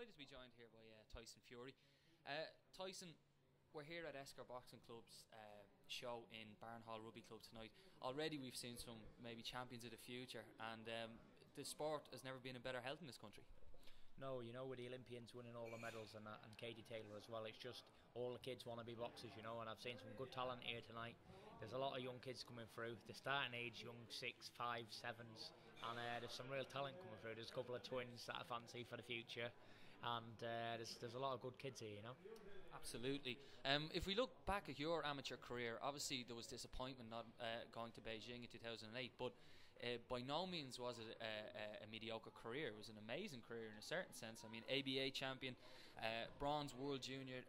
delighted to be joined here by Tyson Fury. Tyson, we're here at Esker Boxing Club's show in Barnhall Rugby Club tonight. Already we've seen some maybe champions of the future, and the sport has never been in better health in this country. No, you know, with the Olympians winning all the medals and that, and Katie Taylor as well, it's just all the kids want to be boxers, you know, and I've seen some good talent here tonight. There's a lot of young kids coming through. The starting age, young 6, 5, 7s, and there's some real talent coming through. There's a couple of twins that I fancy for the future, and there's a lot of good kids here, you know. Absolutely. If we look back at your amateur career, obviously there was disappointment not going to Beijing in 2008, but by no means was it a mediocre career. It was an amazing career in a certain sense. I mean, ABA champion, bronze world junior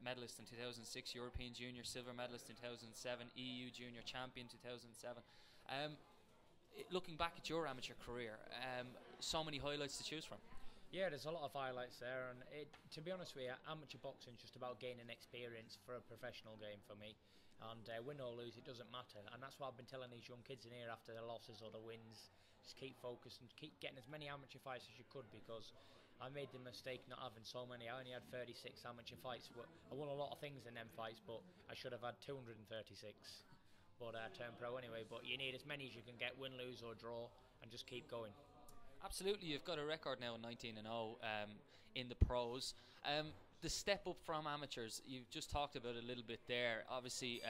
medalist in 2006, European junior silver medalist in 2007, EU junior champion 2007. Looking back at your amateur career, so many highlights to choose from. Yeah, there's a lot of highlights there, and to be honest with you, amateur boxing is just about gaining experience for a professional game for me. And win or lose, it doesn't matter. And that's what I've been telling these young kids in here after the losses or the wins. Just keep focused and keep getting as many amateur fights as you could, because I made the mistake not having so many. I only had 36 amateur fights. I won a lot of things in them fights, but I should have had 236. But I turned pro anyway. But you need as many as you can get, win, lose or draw, and just keep going. Absolutely, you've got a record now of 19-0 in the pros. The step up from amateurs, you've just talked about a little bit there. Obviously,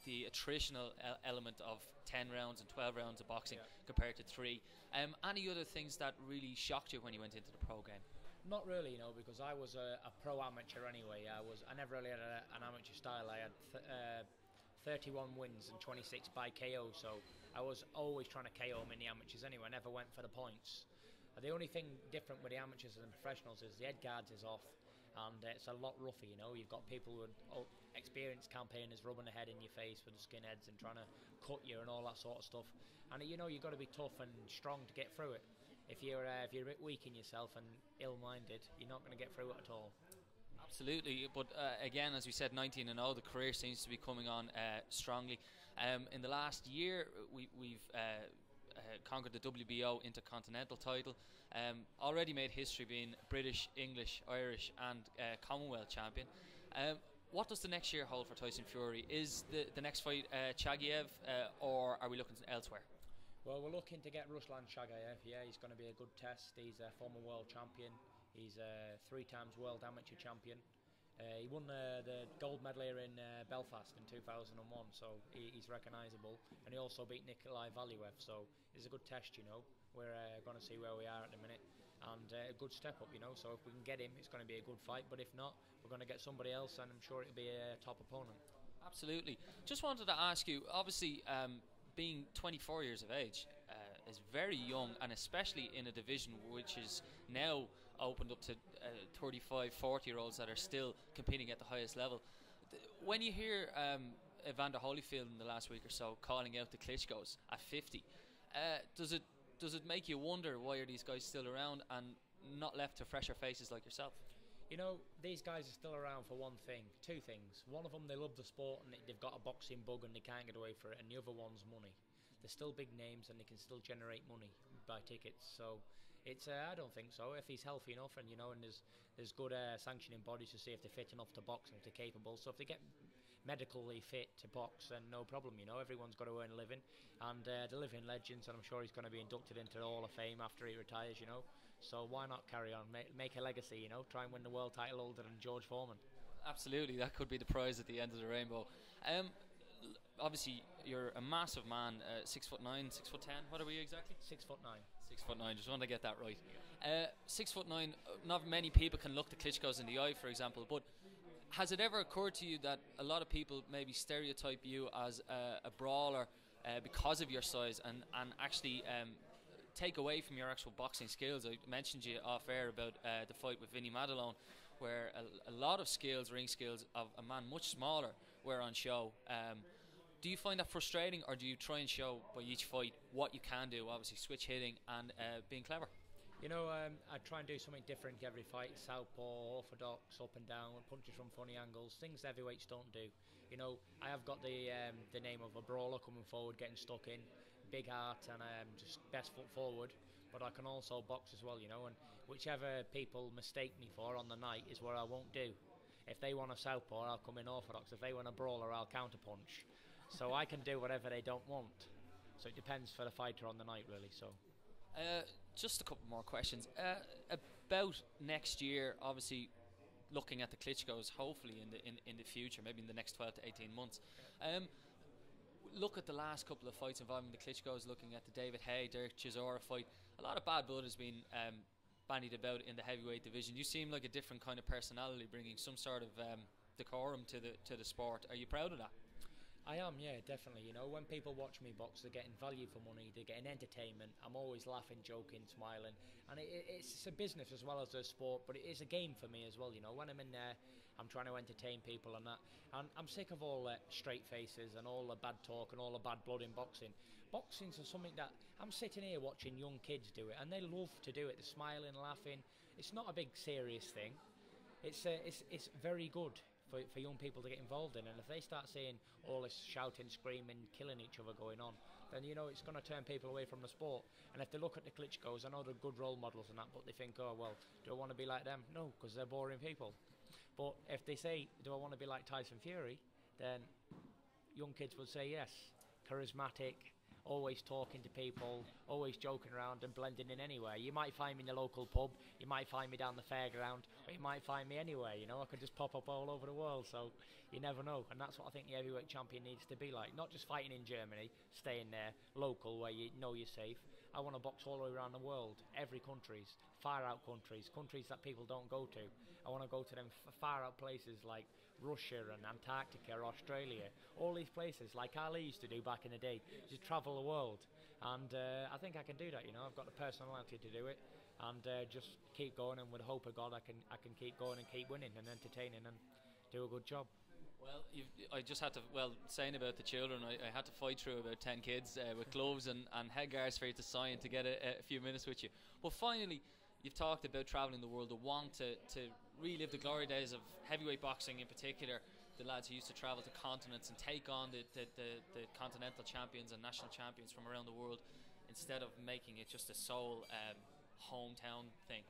the attritional element of 10 rounds and 12 rounds of boxing compared to 3. Any other things that really shocked you when you went into the pro game? Not really, you know, because I was a pro amateur anyway. I never really had an amateur style. I had 31 wins and 26 by KO, so I was always trying to KO them in the amateurs anyway. I never went for the points. The only thing different with the amateurs and the professionals is the head guards is off, and it's a lot rougher, you know. You've got people with experienced campaigners rubbing their head in your face with the skinheads and trying to cut you and all that sort of stuff. And you know, you've got to be tough and strong to get through it. If you're a bit weak in yourself and ill-minded, you're not going to get through it at all. Absolutely, but again, as we said, 19-0, the career seems to be coming on strongly. In the last year, we've conquered the WBO Intercontinental title, already made history being British, English, Irish and Commonwealth champion. What does the next year hold for Tyson Fury? Is the next fight Chagayev, or are we looking elsewhere? Well, we're looking to get Ruslan Chagayev. Yeah, he's going to be a good test. He's a former world champion. He's a 3 times world amateur champion. He won the gold medal here in Belfast in 2001, so he's recognisable. And he also beat Nikolai Valuev, so it's a good test, you know. We're going to see where we are at the minute, and a good step up, you know. So if we can get him, it's going to be a good fight. But if not, we're going to get somebody else, and I'm sure it'll be a top opponent. Absolutely. Just wanted to ask you, obviously, being 24 years of age is very young, and especially in a division which is now opened up to 35, 40-year-olds that are still competing at the highest level. When you hear Evander Holyfield in the last week or so calling out the Klitschko's at 50, does it make you wonder why are these guys still around and not left to fresher faces like yourself? You know, these guys are still around for one thing, 2 things. One of them, they love the sport and they've got a boxing bug and they can't get away from it, and the other one's money. They're still big names and they can still generate money by tickets. So it's I don't think so. If he's healthy enough, and you know, and there's good sanctioning bodies to see if they're fit enough to box and if they're capable. So if they get medically fit to box, then no problem. You know, everyone's got to earn a living, and they're living legends. And I'm sure he's going to be inducted into the Hall of Fame after he retires. You know, so why not carry on, make a legacy? You know, try and win the world title older than George Foreman. Absolutely, that could be the prize at the end of the rainbow. Obviously, you're a massive man, 6'9", 6'10". What are we exactly? 6'9". 6'9". Just want to get that right. 6'9". Not many people can look the Klitschko's in the eye, for example. But has it ever occurred to you that a lot of people maybe stereotype you as a brawler because of your size, and actually take away from your actual boxing skills? I mentioned you off air about the fight with Vinny Madelone, where a lot of skills, ring skills of a man much smaller, were on show. Do you find that frustrating, or do you try and show by each fight what you can do? Obviously, switch hitting and being clever. You know, I try and do something different every fight. Southpaw, orthodox, up and down, punches from funny angles, things the heavyweights don't do. You know, I have got the name of a brawler coming forward, getting stuck in, big heart, and just best foot forward. but I can also box as well, you know, and whichever people mistake me for on the night is what I won't do. If they want a southpaw, I'll come in orthodox. If they want a brawler, I'll counterpunch. So I can do whatever they don't want. So it depends for the fighter on the night, really. So, just a couple more questions. About next year, obviously, looking at the Klitschko's, hopefully in the future, maybe in the next 12 to 18 months. Look at the last couple of fights involving the Klitschko's. Looking at the David Haye, Derek Chisora fight, a lot of bad blood has been bandied about in the heavyweight division. You seem like a different kind of personality, bringing some sort of decorum to the sport. Are you proud of that? I am, yeah, definitely. You know, when people watch me box, they're getting value for money, they're getting entertainment. I'm always laughing, joking, smiling, and it's a business as well as a sport, but it is a game for me as well. You know, when I'm in there, I'm trying to entertain people and that. And I'm sick of all the straight faces and all the bad talk and all the bad blood in boxing. Boxing's something that I'm sitting here watching young kids do it, and they love to do it. They're smiling, laughing. It's not a big serious thing. It's very good for young people to get involved in, and if they start seeing all this shouting, screaming, killing each other going on, then you know it's going to turn people away from the sport. And if they look at the Klitschko's, I know they're good role models and that, but they think, oh well, do I want to be like them? No, because they're boring people. But if they say, do I want to be like Tyson Fury, then young kids would say yes. Charismatic, always talking to people, always joking around and blending in anywhere. You might find me in the local pub, you might find me down the fairground, or you might find me anywhere, you know. I could just pop up all over the world, so you never know. And that's what I think the heavyweight champion needs to be like. Not just fighting in Germany, staying there, local, where you know you're safe. I want to box all the way around the world, every countries, far out countries that people don't go to. I want to go to them far out places like Russia and Antarctica, Australia, all these places like Ali used to do back in the day, just travel the world. And I think I can do that, you know. I've got the personality to do it, and just keep going, and with the hope of God I can keep going and keep winning and entertaining and do a good job. Well, I just had to, saying about the children, I had to fight through about 10 kids with gloves and headguards for you to sign to get a few minutes with you. But finally, you've talked about travelling the world, the want to relive the glory days of heavyweight boxing in particular, the lads who used to travel to continents and take on the continental champions and national champions from around the world, instead of making it just a sole hometown thing.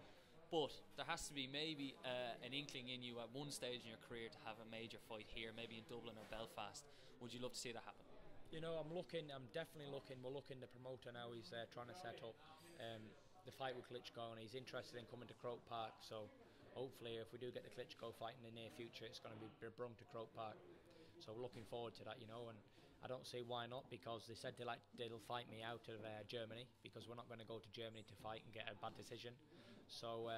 But there has to be maybe an inkling in you at one stage in your career to have a major fight here, maybe in Dublin or Belfast. Would you love to see that happen? You know, I'm definitely looking. We're looking, the promoter now, he's trying to set up the fight with Klitschko, and he's interested in coming to Croke Park. So hopefully if we do get the Klitschko fight in the near future, it's going to be brung to Croke Park. So we're looking forward to that, you know, and I don't see why not, because they said they'll fight me out of Germany, because we're not going to go to Germany to fight and get a bad decision. So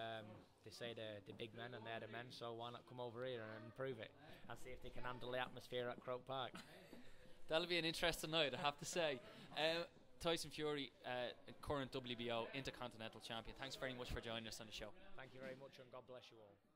they say they're the big men and they're the men, so why not come over here and prove it and see if they can handle the atmosphere at Croke Park. That'll be an interesting night, I have to say. Tyson Fury, current WBO Intercontinental champion, thanks very much for joining us on the show. Thank you very much, and God bless you all.